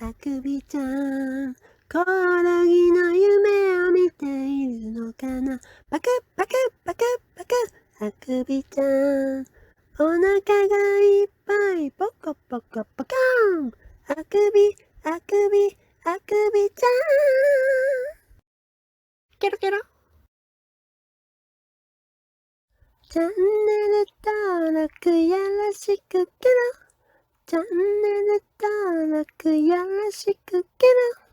あくびちゃん。コオロギの夢を見ているのかな。パクパクパクパク。あくびちゃん。お腹がいっぱいポコポコポカーン。あくびあくびあくびちゃん。ケロケロ。チャンネル登録よろしくケロ。チャンネル登録よろしくケロ。